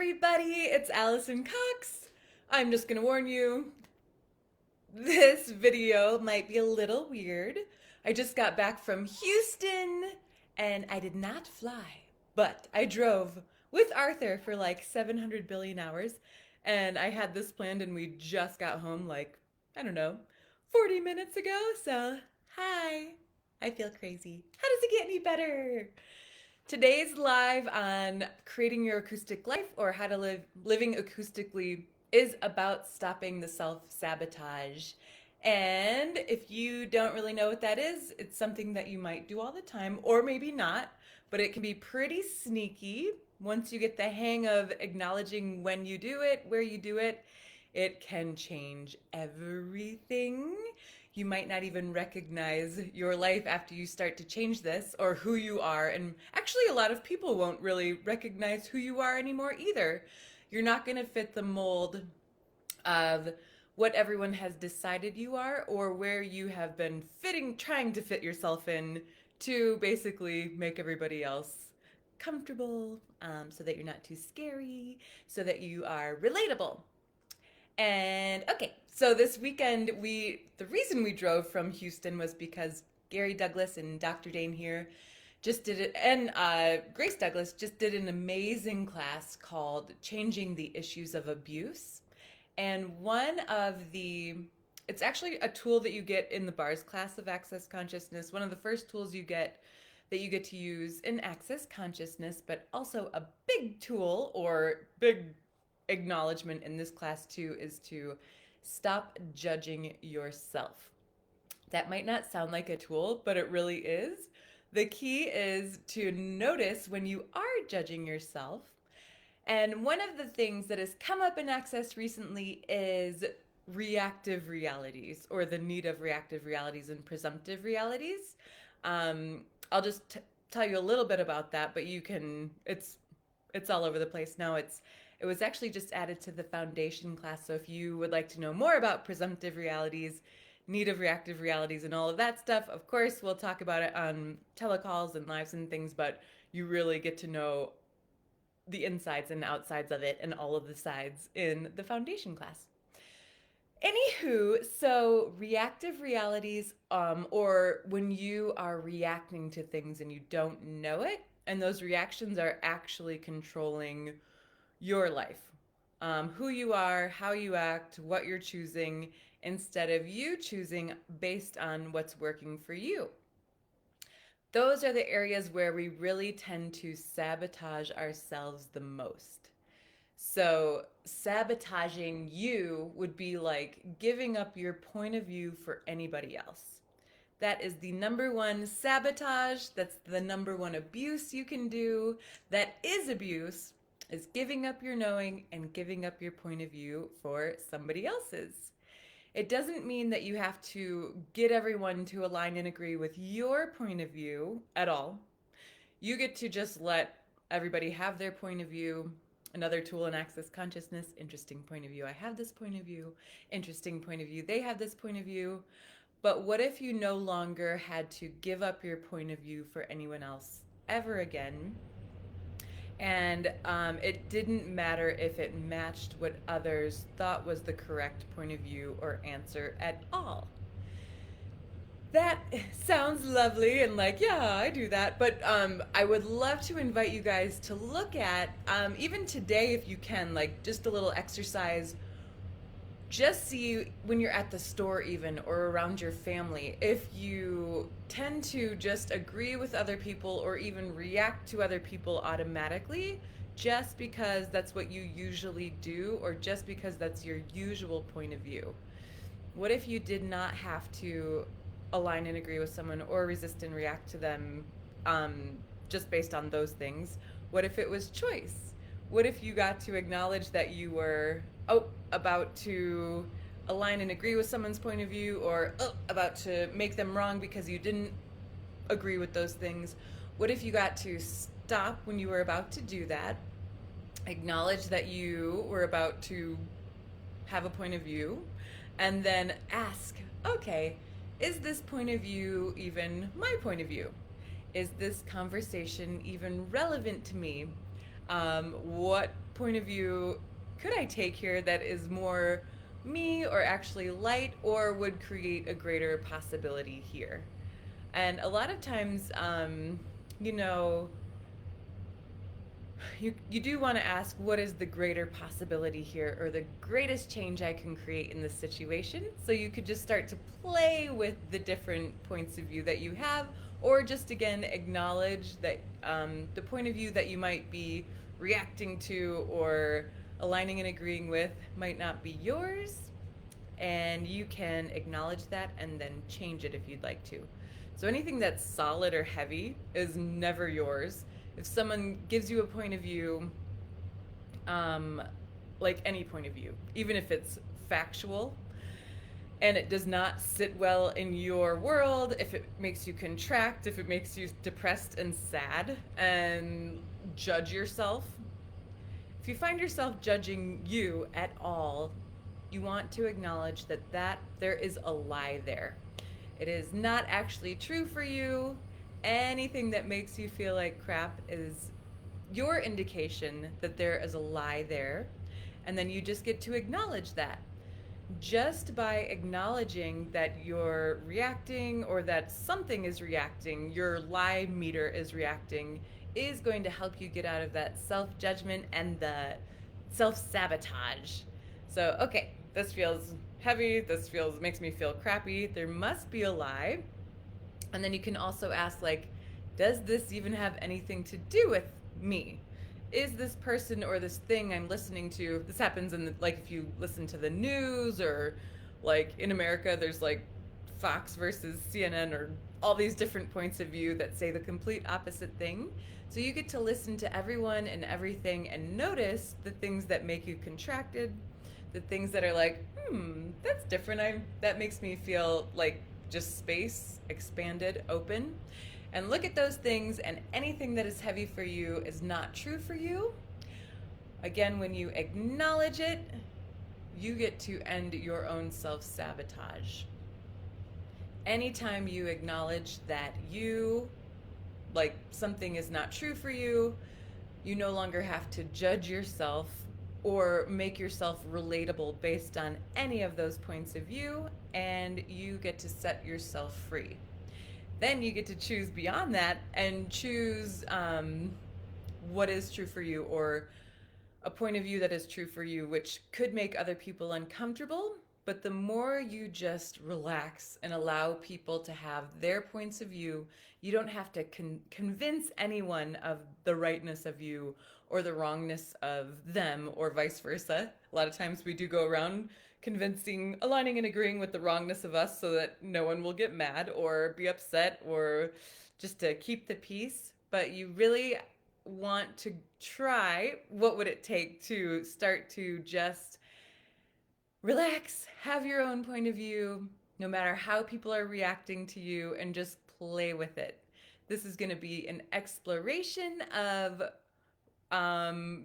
everybody, it's Alison Cox. I'm just gonna warn you, this video might be a little weird. I just got back from Houston and I did not fly, but I drove with Arthur for like 700 billion hours and I had this planned and we just got home like, I don't know, 40 minutes ago. So, hi. I feel crazy. How does it get any better? Today's live on creating your acoustic life or how to living acoustically is about stopping the self-sabotage. And if you don't really know what that is, it's something that you might do all the time or maybe not, but it can be pretty sneaky. Once you get the hang of acknowledging when you do it, where you do it, it can change everything. You might not even recognize your life after you start to change this or who you are. And actually, a lot of people won't really recognize who you are anymore either. You're not going to fit the mold of what everyone has decided you are or where you have been trying to fit yourself in to basically make everybody else comfortable, so that you're not too scary, so that you are relatable. And okay, so this weekend the reason we drove from Houston was because Gary Douglas and Dr. Dane here just did it, and Grace Douglas just did an amazing class called Changing the Issues of Abuse. And it's actually a tool that you get in the bars class of Access Consciousness. One of the first tools you get to use in Access Consciousness, but also a big tool or big acknowledgement in this class too is to stop judging yourself. That might not sound like a tool, but it really is. The key is to notice when you are judging yourself. And one of the things that has come up in Access recently is reactive realities, or the need of reactive realities and presumptive realities. I'll just tell you a little bit about that, but it's all over the place now. It was actually just added to the foundation class. So if you would like to know more about presumptive realities, need of reactive realities, and all of that stuff, of course, we'll talk about it on telecalls and lives and things, but you really get to know the insides and outsides of it and all of the sides in the foundation class. Anywho, so reactive realities, or when you are reacting to things and you don't know it, and those reactions are actually controlling your life, who you are, how you act, what you're choosing, instead of you choosing based on what's working for you. Those are the areas where we really tend to sabotage ourselves the most. So sabotaging you would be like giving up your point of view for anybody else. That is the number one sabotage. That's the number one abuse you can do. That is abuse, is giving up your knowing and giving up your point of view for somebody else's. It doesn't mean that you have to get everyone to align and agree with your point of view at all. You get to just let everybody have their point of view. Another tool in Access Consciousness, interesting point of view. I have this point of view. Interesting point of view. They have this point of view. But what if you no longer had to give up your point of view for anyone else ever again? And it didn't matter if it matched what others thought was the correct point of view or answer at all. That sounds lovely and like, yeah, I do that. But I would love to invite you guys to look at, even today if you can, like just a little exercise. Just see when you're at the store even or around your family, if you tend to just agree with other people or even react to other people automatically just because that's what you usually do or just because that's your usual point of view. What if you did not have to align and agree with someone or resist and react to them just based on those things? What if it was choice? What if you got to acknowledge that you were about to align and agree with someone's point of view or about to make them wrong because you didn't agree with those things? What if you got to stop when you were about to do that, acknowledge that you were about to have a point of view, and then ask, okay, is this point of view even my point of view? Is this conversation even relevant to me? What point of view could I take here that is more me or actually light or would create a greater possibility here? And a lot of times, you know, you do want to ask what is the greater possibility here or the greatest change I can create in this situation. So you could just start to play with the different points of view that you have, or just again acknowledge that the point of view that you might be reacting to or aligning and agreeing with might not be yours, and you can acknowledge that and then change it if you'd like to. So anything that's solid or heavy is never yours. If someone gives you a point of view, um, like any point of view, even if it's factual and it does not sit well in your world, if it makes you contract, if it makes you depressed and sad and judge yourself, if you find yourself judging you at all, you want to acknowledge that there is a lie there. It is not actually true for you. Anything that makes you feel like crap is your indication that there is a lie there. And then you just get to acknowledge that. Just by acknowledging that you're reacting or that something is reacting, your lie meter is reacting, is going to help you get out of that self judgment and the self sabotage. So, okay, this feels heavy, this feels makes me feel crappy. There must be a lie. And then you can also ask, like, does this even have anything to do with me? Is this person or this thing I'm listening to, this happens in the, like if you listen to the news, or like in America there's like Fox versus CNN or all these different points of view that say the complete opposite thing. So you get to listen to everyone and everything and notice the things that make you contracted, the things that are like, that's different. That makes me feel like just space, expanded, open. And look at those things, and anything that is heavy for you is not true for you. Again, when you acknowledge it, you get to end your own self sabotage. Anytime you acknowledge that like something is not true for you, you no longer have to judge yourself or make yourself relatable based on any of those points of view, and you get to set yourself free. Then you get to choose beyond that and choose what is true for you, or a point of view that is true for you, which could make other people uncomfortable. But the more you just relax and allow people to have their points of view, you don't have to convince anyone of the rightness of you or the wrongness of them, or vice versa. A lot of times we do go around convincing, aligning, and agreeing with the wrongness of us so that no one will get mad or be upset, or just to keep the peace. But you really want to try, what would it take to start to just relax, have your own point of view, no matter how people are reacting to you, and just play with it. This is going to be an exploration of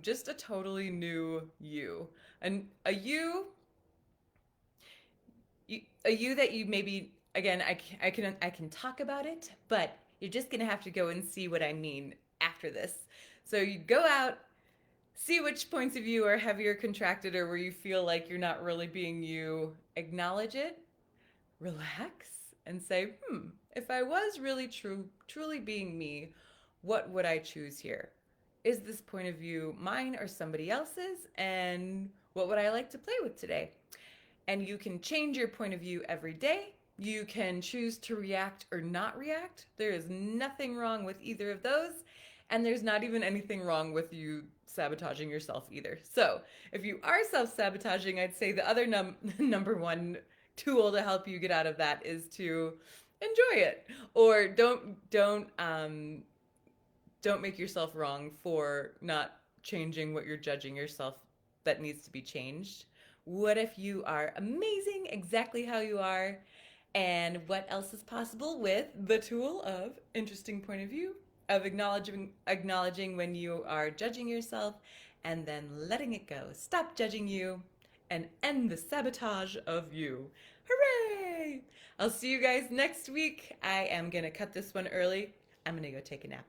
just a totally new you. And a you that you maybe, again, I can talk about it, but you're just gonna have to go and see what I mean after this. So you go out, see which points of view are heavy or contracted, or where you feel like you're not really being you. Acknowledge it, relax, and say, if I was really truly being me, what would I choose here? Is this point of view mine or somebody else's? And what would I like to play with today? And you can change your point of view every day. You can choose to react or not react. There is nothing wrong with either of those. And there's not even anything wrong with you sabotaging yourself either. So if you are self-sabotaging, I'd say the other number one tool to help you get out of that is to enjoy it. Or don't make yourself wrong for not changing what you're judging yourself that needs to be changed. What if you are amazing exactly how you are? And what else is possible with the tool of interesting point of view, of acknowledging when you are judging yourself, and then letting it go. Stop judging you and end the sabotage of you. Hooray! I'll see you guys next week. I am going to cut this one early. I'm going to go take a nap.